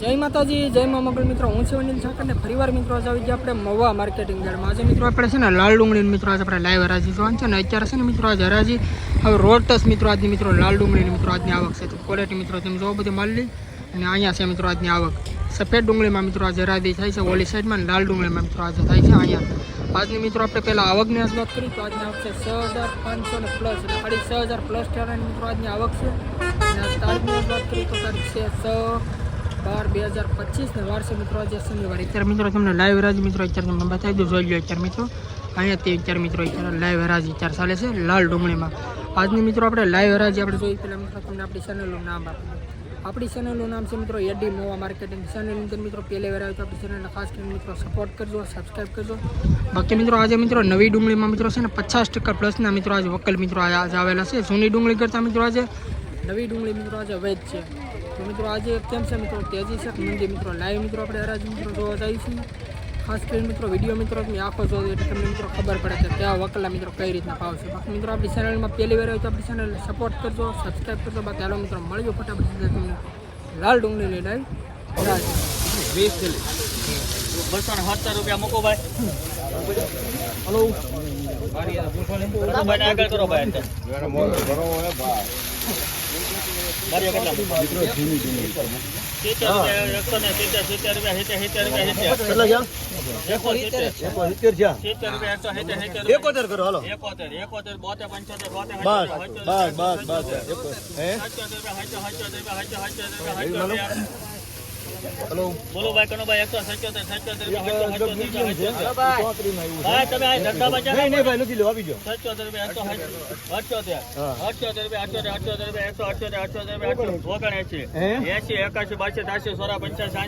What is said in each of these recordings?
જય માતાજી, જય મા મંગળ મિત્રો. હું છું અનિલ ઠાકર ને ફરીવાર મિત્રો આજે આવી ગયા આપણે મવા માર્કેટિંગ યાર્ડમાં. આજે મિત્રો આપણે છે ને લાલ ડુંગળી મિત્રો આજે આપણે લાઈવ હરાજી જોવાનું છે ને અત્યારે છે ને મિત્રો આજે હરાજી હવે રોટસ મિત્રો આજની મિત્રો લાલ ડુંગળીની મિત્રો આજની આવક છે. તો ક્વોલિટી મિત્રો તમે જોવો બધી માલની અને અહીંયા છે મિત્રો આજની આવક. સફેદ ડુંગળીમાં મિત્રો આજે હરાજી થાય છે ઓલી સાઈડમાં, લાલ ડુંગળીમાં મિત્રો આજે થાય છે અહીંયા. આજની મિત્રો આપણે પહેલાં આવકની વાત કરી તો આજની આવક છે 6500 પ્લસ એટલે 6500 પ્લસ ટેરાની મિત્રો આજની આવક છે. અને તારીખની વાત કરી તો તારીખ છે 6/12/2025 ને વાર છે મિત્રો આજે શનિવાર. અત્યારે મિત્રો તમને લાઈવ હરાજી મિત્રો અત્યારે તમને બતાવી દઉં, જોઈ લો અત્યારે મિત્રો અહીંયાથી અત્યારે મિત્રો અત્યારે લાઈવ હરાજી અત્યારે ચાલે છે લાલ ડુંગળીમાં. આજની મિત્રો આપણે લાઈવ હરાજી આપણે જોઈ પહેલાં મિત્રો તમને આપણી ચેનલનું નામ આપી દઉં. આપણી ચેનલનું નામ છે મિત્રો એડી મોવા માર્કેટિંગ. ચેનલની અંદર મિત્રો પહેલી વાર આવે તો આપણી ચેનલને ખાસ કરીને મિત્રો સપોર્ટ કરજો, સબસ્ક્રાઈબ કરજો. બાકી મિત્રો આજે મિત્રો નવી ડુંગળીમાં મિત્રો છે ને 50% પ્લસના મિત્રો આજે વકલ મિત્રો આજે આવેલા છે. જૂની ડુંગળી કરતાં મિત્રો આજે નવી ડુંગળી મિત્રો આજે વેચ છે. તો મિત્રો આજે કેમ છે મિત્રો તેજી છે મંદી મિત્રો લાઈવ મિત્રો આપણે હરાજી મિત્રો જોવા જઈએ છીએ. ખાસ કરીને મિત્રો વિડીયો મિત્રો તમે આખો જોવો એટલે તમને મિત્રો ખબર પડે કે કયા વકલા મિત્રો કઈ રીતના ભાવ છે. બાકી મિત્રો આપણી ચેનલમાં પહેલી વાર હોય તો આપણી ચેનલ સપોર્ટ કરજો, સબસ્ક્રાઈબ કરજો. બાકી હાલો મિત્રો મળજો ફટાફટ તમને લાલ ડુંગળી લઈ હરાજી 270 રૂપિયા મૂકો ભાઈ. હલો ભાઈ આગળ કરો ભાઈ. હેલો બોલો ભાઈ કનો ભાઈ 177 ભાઈ તમે આ ધક્કા બચા નહીં ભાઈ નથી લો આવી ગયો 77 રૂપિયા 178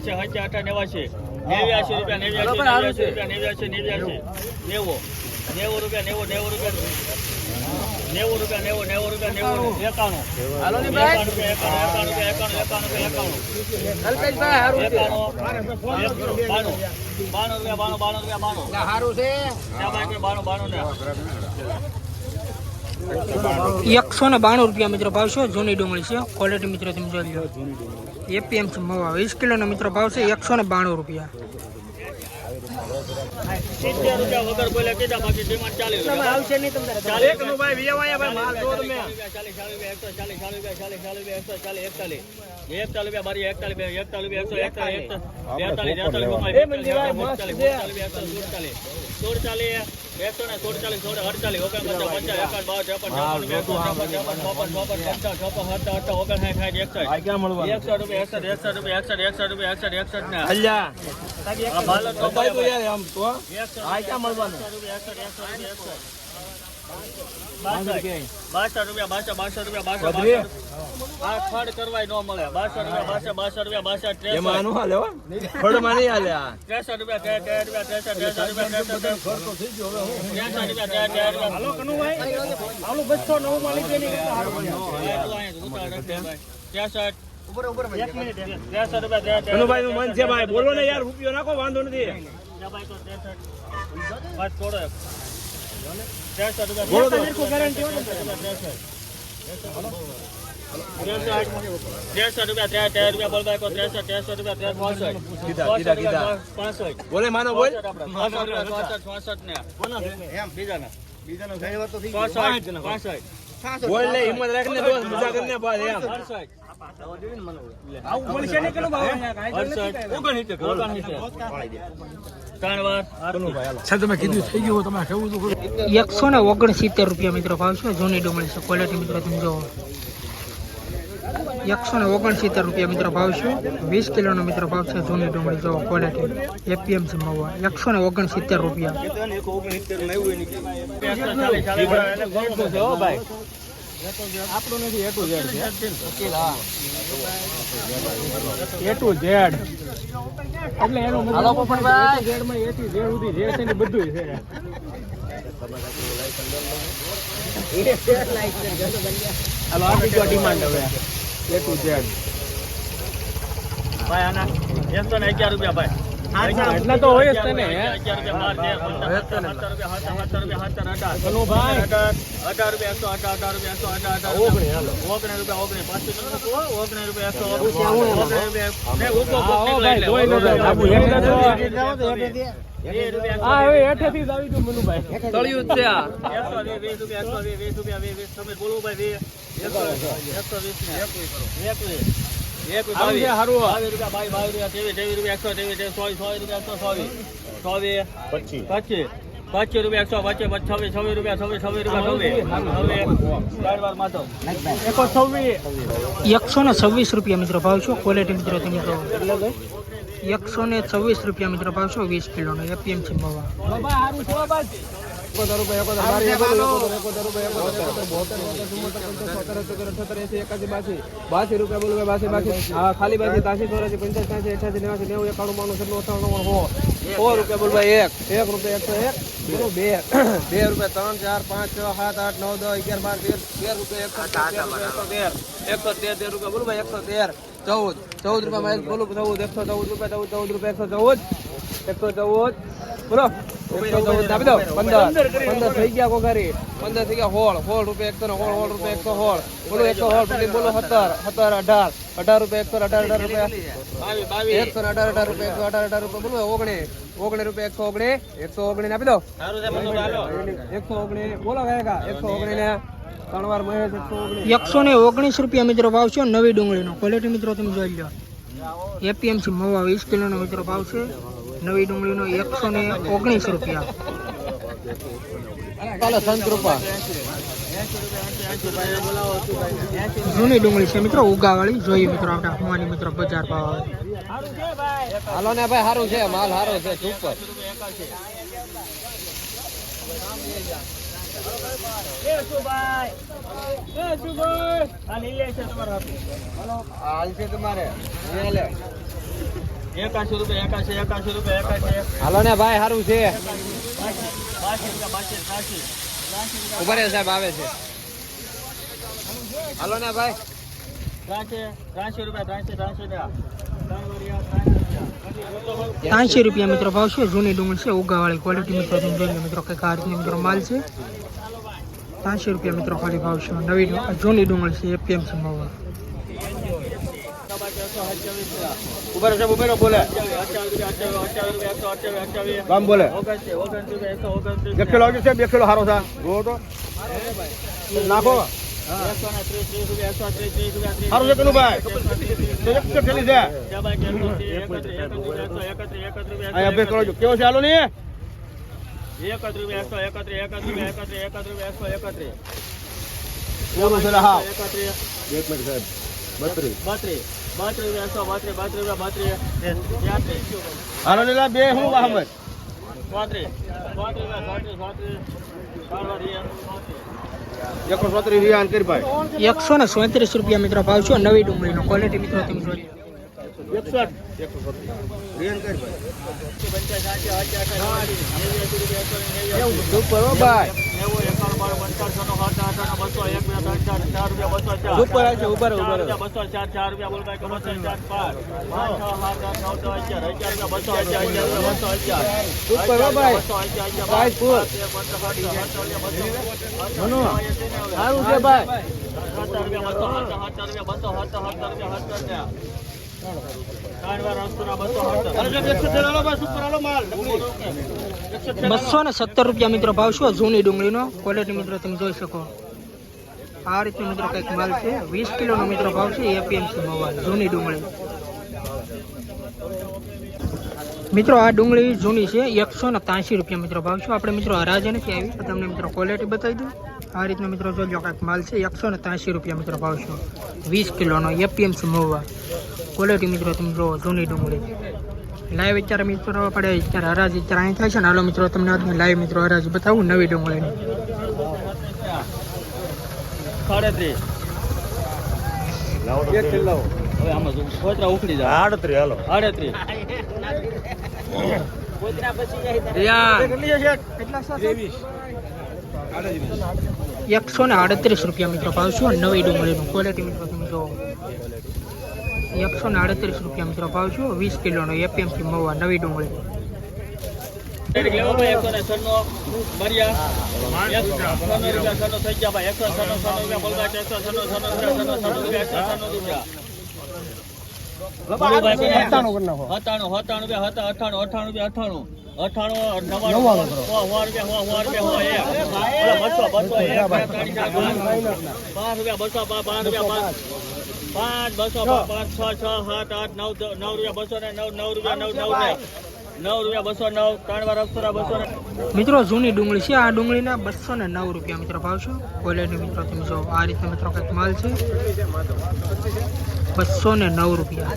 રૂપિયા 178 રૂપિયા મિત્રો ભાવ છે. જૂની ડુંગળી છે, ક્વોલિટી મિત્રો તમે જોઈ લો. એપીએમસી મવા 20 કિલોનો મિત્રો ભાવ છે 192 રૂપિયા. 70 રૂપિયા વગર બોલ્યા કીધા, બાકી ડિમાન્ડ 40 રૂપિયા આવશે નહીં તમને 40 નો ભાઈ વિયાવાયા ભાઈ માલ જો તમે 63 બોલો ને યાર, રૂપિયો નાખો વાંધો નથી. બોલે માનો બોલ બોલ લે, હિંમત રાખને દોસ્ત, મજા કરને બાદ એમ આવું બોલશે ને કેટલો ભાવ તમે કીધું થઈ ગયું, તમે કેવું તો 169 રૂપિયા મિત્રો ભાવ છે. જૂની ડુંગળી છે, ક્વોલિટી મિત્રો તમે જોવો 169 રૂપિયા મિત્રો ભાવ છે. 20 કિલોનો મિત્રો ભાવ છે. જૂની ડુંગળી જોવો ક્વોલિટી એપીએમસી મવા 169 રૂપિયા. આપણું નથી A to Z છે. A to Z એટલે એનો મતલબ પણ ભાઈ Z માં A થી Z સુધી જે છે ને બધું છે. હાલો આપી જો ડિમાન્ડ હવે A to Z ભાઈ આના 111 રૂપિયા ભાઈ. એટલા તો હોય જ તને હે 11 કનુભાઈ 18 હા હવે હેઠેથી જ આવી તું મનુભાઈ તળિયું જ છે આ 120 રૂપિયા તમે બોલો ભાઈ 120 આવું છે હારું 22 રૂપિયા 25 રૂપિયા 26 રૂપિયા 26 126 રૂપિયા મિત્રો ભાવ છો ક્વોલિટી મિત્રો તમે જો 126 રૂપિયા મિત્રો ભાવ છો 20 કિલોનો એપીએમસી મવા બાબા હારું છે બાબા 11 રૂપિયા 82 રૂપિયા બોલો બાસી હા ખાલી બાસી 83 84 85 88 90 91 રૂપિયા બોલ ભાઈ 1 રૂપિયા 101 રૂપિયા 2 રૂપિયા 3 4 5 6 7 8 9 10 11 12 13 રૂપિયા બોલો ભાઈ 113 14 રૂપિયા માં બોલો 114 રૂપિયા 14 રૂપિયા 114 બોલો 114 આપી દો 15 થઈ ગયા કોગારી 15 થઈ ગયા 16 રૂપિયા 116 બોલો 116 બોલો 17 18 રૂપિયા 118 રૂપિયા 118 રૂપિયા બોલો 19 રૂપિયા 119 આપી દો 119 બોલો કયા 119 ને ત્રણ વાર મહેશ 119 રૂપિયા મિત્રો ભાવ છે નવી ડુંગળીનો ક્વોલિટી મિત્રો તમે જોઈ લો એપીએમસી મવા 20 કિલોનો મિત્રો ભાવ છે નવી ડુંગળીનો 119 રૂપિયા જૂની ડુંગળી છે મિત્રો ઉગાવાળી જોઈએ મિત્રો આપણા હુવાની મિત્રો બજાર ભાવ આવે હાલો ને ભાઈ સારું છે માલ સારો છે સુપર હાલ છે તમારે 81 રૂપિયા હાલો ને ભાઈ સારું છે ઉભા રહે સાહેબ આવે છે હાલો ને ભાઈ 83 રૂપિયા 80 રૂપિયા મિત્રો ભાવ છે જૂની ડુંગળી છે ઉગાવાળી ક્વોલિટી મિત્રો તમે જોઈ લો મિત્રો કઈક આ રીતની મિત્રો માલ છે 80 રૂપિયા મિત્રો ખાલી ભાવ છે નવી જૂની ડુંગળી છે એપીએમસી મવા ઉભેરો બોલે કામ બોલે 1 કિલો આવશે 2 કિલો સારો છે જો તો નાખો સારું છે પેલું ભાઈ કેવો છે હાલો ને 31 હાલો ને બે હું અહમદ 137 રિયાન કરી ભાઈ 137 રૂપિયા મિત્રો ભાવ છે નવી ડુંગળીનો ક્વોલિટી મિત્રો તમે જોઈ લો 160 રિયાન કરી ભાઈ સુપર હો ભાઈ સુપર છે ઉભર સુપર હો ભાઈ ભાઈ ફૂલ મનો સારું છે ભાઈ ₹270 રૂપિયા મિત્રો ભાવ છે જૂની ડુંગળીનો ક્વોલિટી મિત્રો તમે જોઈ શકો આ રીતનો મિત્રો કંઈક માલ છે 20 કિલોનો મિત્રો ભાવ છે એપીએમસી મવા જૂની ડુંગળી મિત્રો આ ડુંગળી જૂની છે 183 રૂપિયા મિત્રો ભાવ છે આપણે મિત્રો હરાજે નથી આવી તો તમને મિત્રો ક્વોલિટી બતાવી દઉં આ રીતનો મિત્રો જોજો કંઈક માલ છે 183 રૂપિયા મિત્રો ભાવ છે 20 કિલોનો એપીએમસી મવા ક્વોલિટી મિત્રો તમે જો જૂની ડુંગળી લાઈવ અત્યારે મિત્રો પડે અત્યારે હરાજી અત્યારે અહીં થાય છે ને હાલો મિત્રો તમને આજની લાઈવ મિત્રો હરાજી બતાવું નવી ડુંગળીની 138 રૂપિયા મિત્રો ભાવ છે નવી ડુંગળીનું ક્વોલિટી મિત્રો તમે જો 138 રૂપિયા મિત્રો ભાવ છે 20 કિલોનો એપીએમસી મવા નવી ડુંગળી. ડાયરેક્ટ લેવા ભાઈ 196 બરિયા 196 રૂપિયા સનો થઈ ગયા ભાઈ 196 રૂપિયા બોલવા 196 રૂપિયા મિત્રો જૂની ડુંગળી છે. આ ડુંગળીના 209 રૂપિયા મિત્રો ભાવ છે. ક્વોલિટી મિત્રો તમે જો આ રીતે મિત્રો કંઈક માલ છે. 209 રૂપિયા.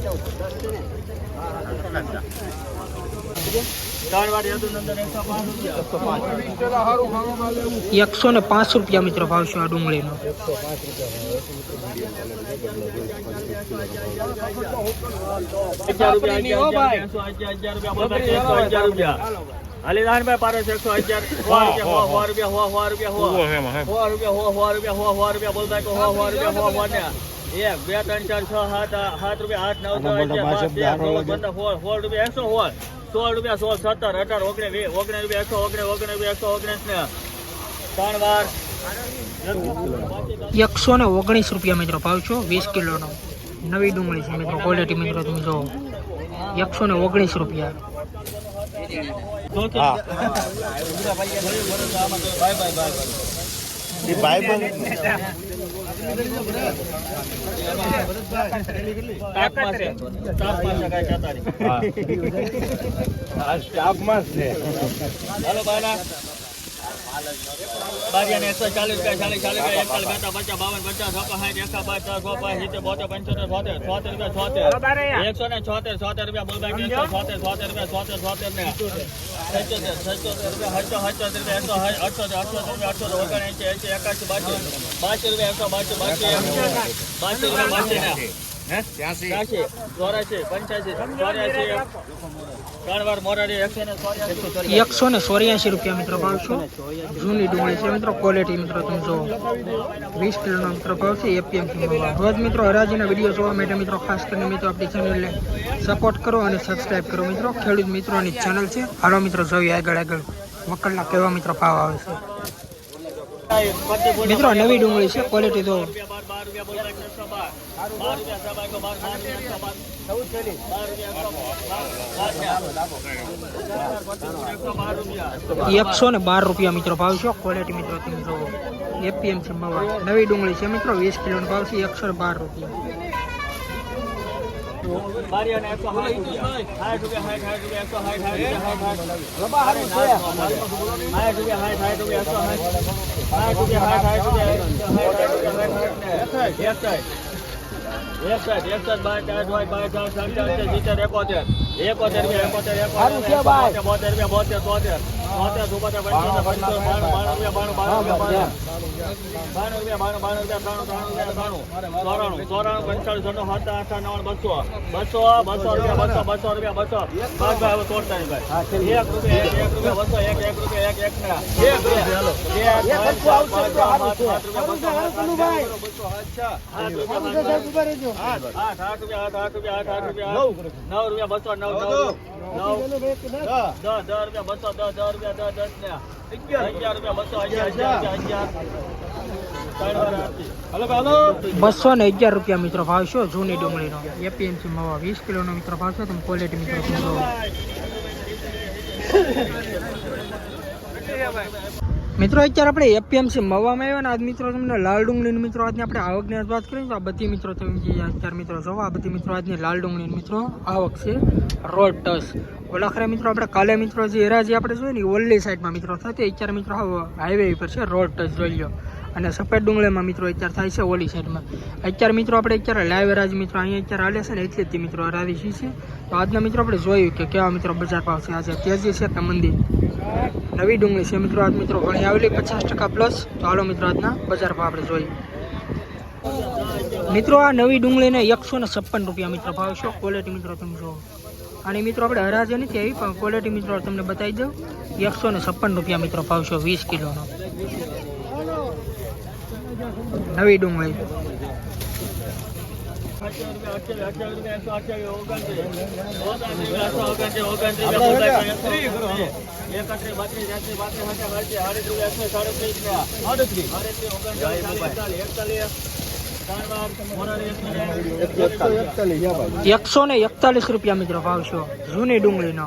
105 રૂપિયા મિત્રો ભાવ છે આ ડુંગળીનો. અલીદાનભાઈ પારો 111 રૂપિયા બોલતા 1 2 3 4 6 7 રૂપિયા 8 9 10 11 12 16 રૂપિયા 16 17 18 19 રૂપિયા 119 ત્રણ વાર 119 રૂપિયા મિત્રો ભાવ છો 20 કિલોનો. નવી ડુંગળી છે મિત્રો. ક્વોલિટી મિત્રો તમે જો 119 રૂપિયા. બારિયાને 140 રૂપિયા 40 રૂપિયા 41 184 રૂપિયા મિત્રો ભાવ છો. જૂની ડુંગળી છે મિત્રો. ક્વોલિટી મિત્રો તમે જો 20 કિલોનો મિત્રો ભાવ છે એપીએમસી. રોજ મિત્રો હરાજીના વિડીયો જોવા માટે મિત્રો ખાસ કરીને મિત્રો આપણી ચેનલને સપોર્ટ કરો અને સબસ્ક્રાઈબ કરો મિત્રો. ખેડૂત મિત્રોની ચેનલ છે. હાલો મિત્રો જોઈએ આગળ મકરના કેવા મિત્રો ભાવ આવે છે મિત્રો. નવી ડુંગળી છે. ક્વોલિટી તો 112 રૂપિયા મિત્રો ભાવ છે. ક્વોલિટી મિત્રો તમે જોવો એપીએમસી મવા નવી ડુંગળી છે મિત્રો. 20 કિલોનો ભાવ છે 112 રૂપિયા. બારિયાને 160 211 રૂપિયા મિત્રો ભાવ છે જૂની ડુંગળીનો એપીએમસી મવા 20 કિલોનો મિત્રો ભાવ છે. તમે ક્વોલિટી મિત્રો મિત્રો અત્યારે આપણે એપીએમસી મવામાં આવ્યા ને આજ મિત્રો તમને લાલ ડુંગળીની મિત્રો આજની આપણે આવકની વાત કરીએ તો આ બધી મિત્રો તમે જે અત્યારે મિત્રો જોવો આ બધી મિત્રો આજની લાલ ડુંગળીની મિત્રો આવક છે રોડ ટચ. ઓલા ખરા મિત્રો આપણે કાલે મિત્રો જે હરાજી આપણે જોઈએ ને ઓલ્લી સાઈડમાં મિત્રો થતી અત્યારે મિત્રો હાઈવે ઉપર છે રોડ ટચ જોઈ લો. અને સફેદ ડુંગળીમાં મિત્રો અત્યારે થાય છે ઓલી સાઈડમાં. અત્યારે મિત્રો આપણે અત્યારે લાઈવ હરાજી મિત્રો અહીંયા અત્યારે હાલે છે ને એટલે જ મિત્રો હરાજી છે. તો આજના મિત્રો આપણે જોયું કે કેવા મિત્રો બજાર ભાવ છે આજે તેજી છે કે મંદી. નવી ડુંગળી છે મિત્રો આજ મિત્રો ઘણી આવેલી 50% પ્લસ. તો હાલો મિત્રો આજના બજાર ભાવ આપણે જોઈએ મિત્રો. આ નવી ડુંગળીને 156 રૂપિયા મિત્રો ભાવ છે. ક્વોલિટી મિત્રો તમે જુઓ. અને મિત્રો આપણે હરાજી નથી આવી પણ ક્વોલિટી મિત્રો તમને બતાવી દઉં 156 રૂપિયા મિત્રો ભાવ છે 20 કિલોનો નવી ડુંગળી. ₹141 રૂપિયા મિત્રો ભાવ છો જૂની ડુંગળીનો.